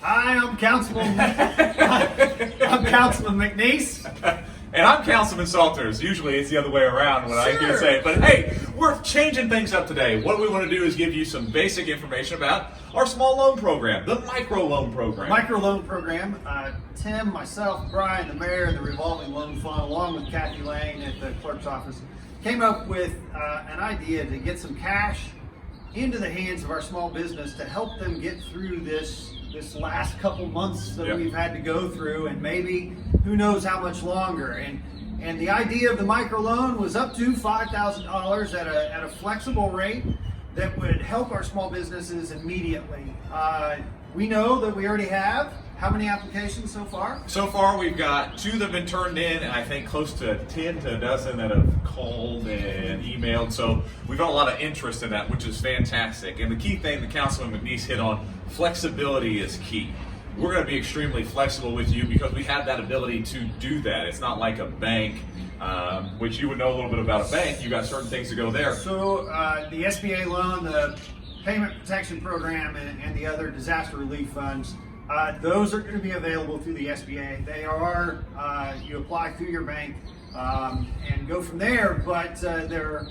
Hi, I'm Councilman. I'm Councilman McNeese. And I'm Councilman Salters. Usually it's the other way around when I can say it. But hey, we're changing things up today. What we want to do is give you some basic information about our small loan program, the micro loan program. Microloan program. Tim, myself, Brian, the mayor, and the revolving loan fund, along with Kathy Lane at the clerk's office, came up with an idea to get some cash into the hands of our small business to help them get through this last couple months that we've had to go through, and maybe who knows how much longer. And the idea of the microloan was up to $5,000 at a flexible rate that would help our small businesses immediately. We know that we already have how many applications so far? So far, we've got 2 that have been turned in, and I think close to 10 to a dozen that have called and emailed. So we've got a lot of interest in that, which is fantastic. And the key thing that Councilman McNeese hit on, flexibility is key. We're going to be extremely flexible with you because we have that ability to do that. It's not like a bank, which you would know a little bit about a bank. You got certain things to go there. So the SBA loan, the Payment Protection Program, and the other disaster relief funds, those are going to be available through the SBA. They are, you apply through your bank and go from there, but they're,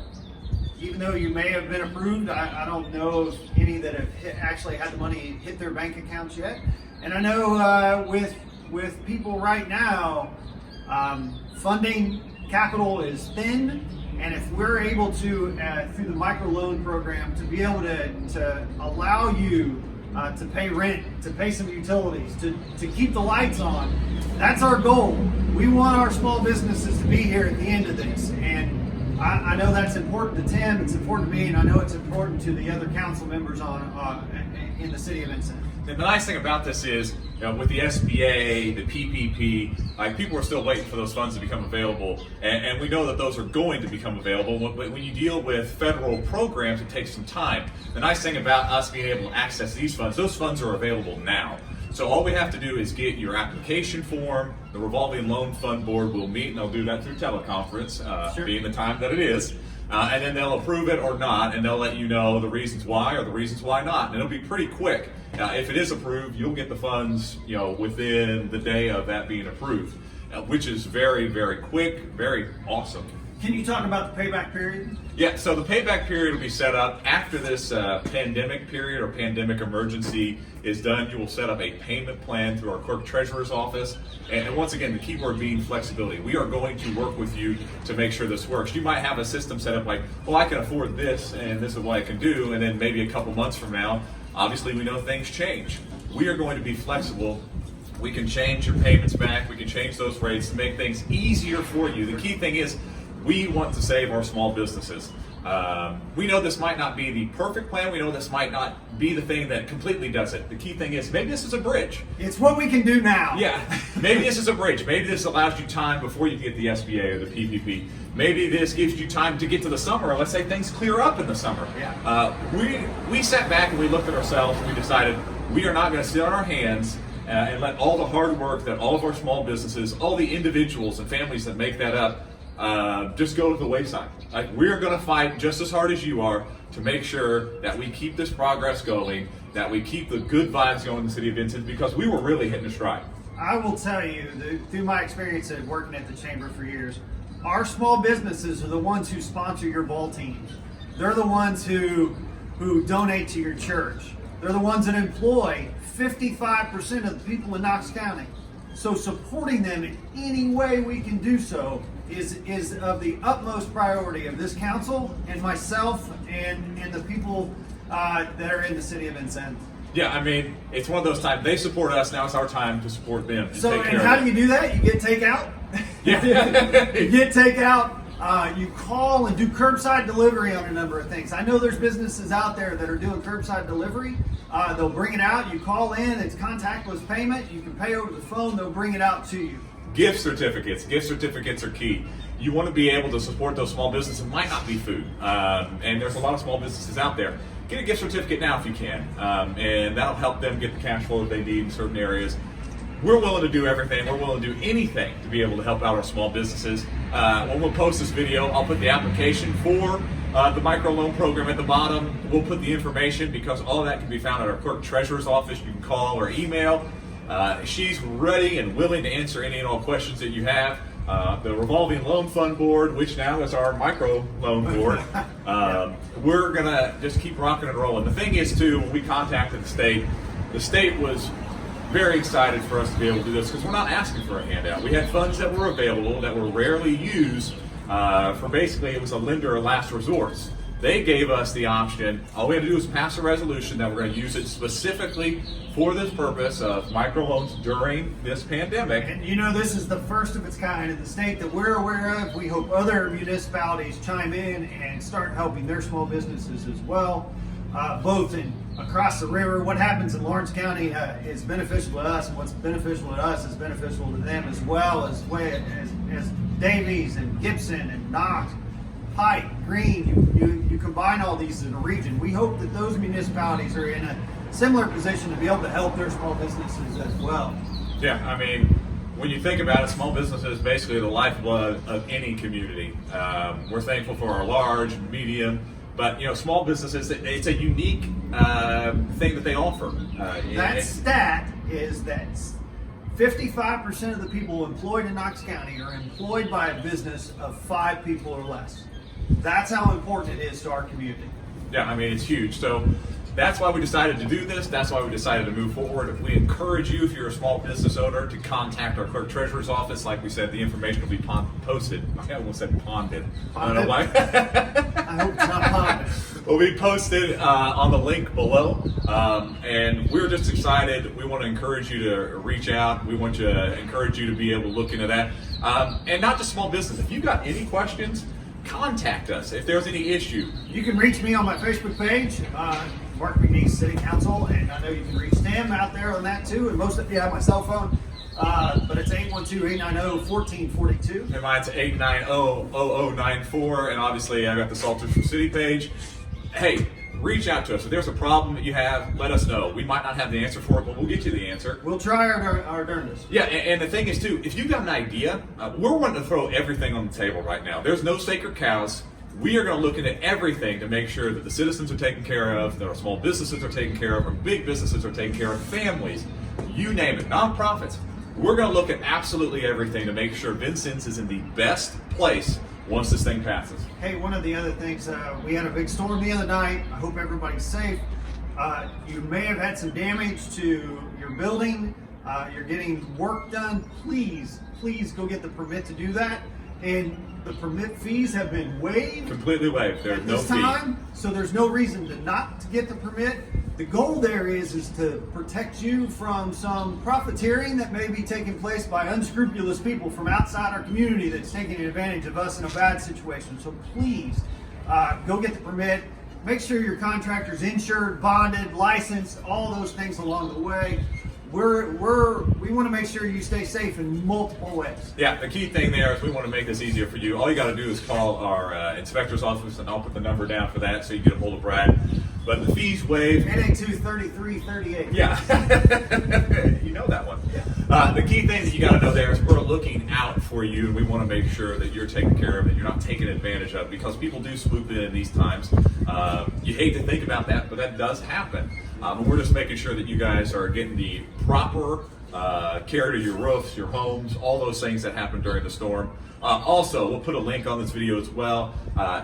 even though you may have been approved, I don't know of any that have actually had the money hit their bank accounts yet. And I know with people right now, funding capital is thin, and if we're able to, through the microloan program, to be able to allow you to pay rent, to pay some utilities, to keep the lights on, that's our goal. We want our small businesses to be here at the end of this. And I know that's important to Tim, it's important to me, and I know it's important to the other council members in the city of Vincent. And the nice thing about this is, with the SBA, the PPP, like people are still waiting for those funds to become available, and we know that those are going to become available. When you deal with federal programs, it takes some time. The nice thing about us being able to access these funds, those funds are available now. So all we have to do is get your application form. The revolving loan fund board will meet, and they'll do that through teleconference, being the time that it is. And then they'll approve it or not, and they'll let you know the reasons why or the reasons why not. And it'll be pretty quick. If it is approved, you'll get the funds, within the day of that being approved, which is very, very quick, very awesome. Can you talk about the payback period? Yeah, so the payback period will be set up after this pandemic period or pandemic emergency is done. You will set up a payment plan through our clerk treasurer's office. And once again, the key word being flexibility. We are going to work with you to make sure this works. You might have a system set up like, well, I can afford this and this is what I can do. And then maybe a couple months from now, obviously we know things change. We are going to be flexible. We can change your payments back. We can change those rates to make things easier for you. The key thing is, we want to save our small businesses. We know this might not be the perfect plan. We know this might not be the thing that completely does it. The key thing is maybe this is a bridge. It's what we can do now. Yeah, maybe this is a bridge. Maybe this allows you time before you get the SBA or the PPP. Maybe this gives you time to get to the summer. Let's say things clear up in the summer. Yeah. We sat back and we looked at ourselves and we decided we are not going to sit on our hands and let all the hard work that all of our small businesses, all the individuals and families that make that up, just go to the wayside. Like, we're going to fight just as hard as you are to make sure that we keep this progress going, that we keep the good vibes going in the city of Vincent, because we were really hitting a stride. I will tell you, through my experience at working at the chamber for years, our small businesses are the ones who sponsor your ball teams. They're the ones who donate to your church. They're the ones that employ 55% of the people in Knox County. So supporting them in any way we can do so is of the utmost priority of this council and myself and the people that are in the city of Vincent. Yeah, I mean, it's one of those times. They support us, now it's our time to support them. So, and how do you do that? You get takeout? Yeah. You get takeout. You call and do curbside delivery on a number of things. I know there's businesses out there that are doing curbside delivery. They'll bring it out. You call in. It's contactless payment. You can pay over the phone. They'll bring it out to you. Gift certificates. Gift certificates are key. You want to be able to support those small businesses. It might not be food. And there's a lot of small businesses out there. Get a gift certificate now if you can. And that'll help them get the cash flow that they need in certain areas. We're willing to do everything. We're willing to do anything to be able to help out our small businesses. When we'll post this video, I'll put the application for the microloan program at the bottom. We'll put the information because all of that can be found at our clerk treasurer's office. You can call or email. She's ready and willing to answer any and all questions that you have. The revolving loan fund board, which now is our micro loan board, we're gonna just keep rocking and rolling. The thing is too, when we contacted the state was very excited for us to be able to do this because we're not asking for a handout. We had funds that were available that were rarely used for basically it was a lender of last resort. They gave us the option. All we had to do was pass a resolution that we're going to use it specifically for this purpose of microloans during this pandemic. And you know, this is the first of its kind in the state that we're aware of. We hope other municipalities chime in and start helping their small businesses as well. Both across the river, what happens in Lawrence County is beneficial to us, and what's beneficial to us is beneficial to them as well, as Davies and Gibson and Knox, Pike, Green. You combine all these in a region. We hope that those municipalities are in a similar position to be able to help their small businesses as well. Yeah, I mean, when you think about it, small business is basically the lifeblood of any community. We're thankful for our large, medium, but small businesses, it's a unique thing that they offer. That stat is that 55% of the people employed in Knox County are employed by a business of 5 people or less. That's how important it is to our community. Yeah, I mean, it's huge. So that's why we decided to do this. That's why we decided to move forward. We encourage you, if you're a small business owner, to contact our clerk treasurer's office. Like we said, the information will be posted. I almost said ponded. I don't know why. I hope it's not ponded. Will be posted on the link below. And we're just excited. We want to encourage you to reach out. We want to encourage you to be able to look into that. And not just small business. If you've got any questions, contact us if there's any issue. You can reach me on my Facebook page, Mark McNeese City Council, and I know you can reach Tim out there on that too, and most of you have my cell phone, but it's 812-890-1442. And mine's 890-0094, and obviously I got the Salters for City page. Hey, reach out to us. If there's a problem that you have, let us know. We might not have the answer for it, but we'll get you the answer. We'll try our darndest. Yeah, and the thing is too, if you've got an idea, we're wanting to throw everything on the table right now. There's no sacred cows. We are going to look into everything to make sure that the citizens are taken care of, that our small businesses are taken care of, our big businesses are taken care of, families, you name it, nonprofits. We're going to look at absolutely everything to make sure Vincennes is in the best place once this thing passes. Hey, one of the other things, we had a big storm the other night. I hope everybody's safe. You may have had some damage to your building. You're getting work done. Please go get the permit to do that. And the permit fees have been waived. Completely waived. There's no fee. So there's no reason to not to get the permit. The goal there is to protect you from some profiteering that may be taking place by unscrupulous people from outside our community that's taking advantage of us in a bad situation. So please go get the permit. Make sure your contractor's insured, bonded, licensed, all those things along the way. We want to make sure you stay safe in multiple ways. Yeah, the key thing there is we want to make this easier for you. All you got to do is call our inspector's office, and I'll put the number down for that so you get a hold of Brad. But the fees waived. 882-3338. Yeah, you know that one. Yeah. The key thing that you got to know there is we're looking out for you, and we want to make sure that you're taken care of and you're not taken advantage of, because people do swoop in these times. You hate to think about that, but that does happen. And we're just making sure that you guys are getting the proper care to your roofs, your homes, all those things that happened during the storm. Also, we'll put a link on this video as well.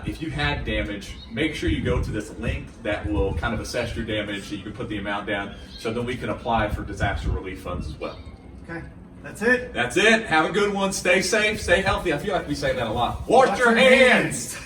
If you had damage, make sure you go to this link that will kind of assess your damage so you can put the amount down, so then we can apply for disaster relief funds as well. Okay, that's it. That's it. Have a good one. Stay safe, stay healthy. I feel like we say that a lot. Wash your hands.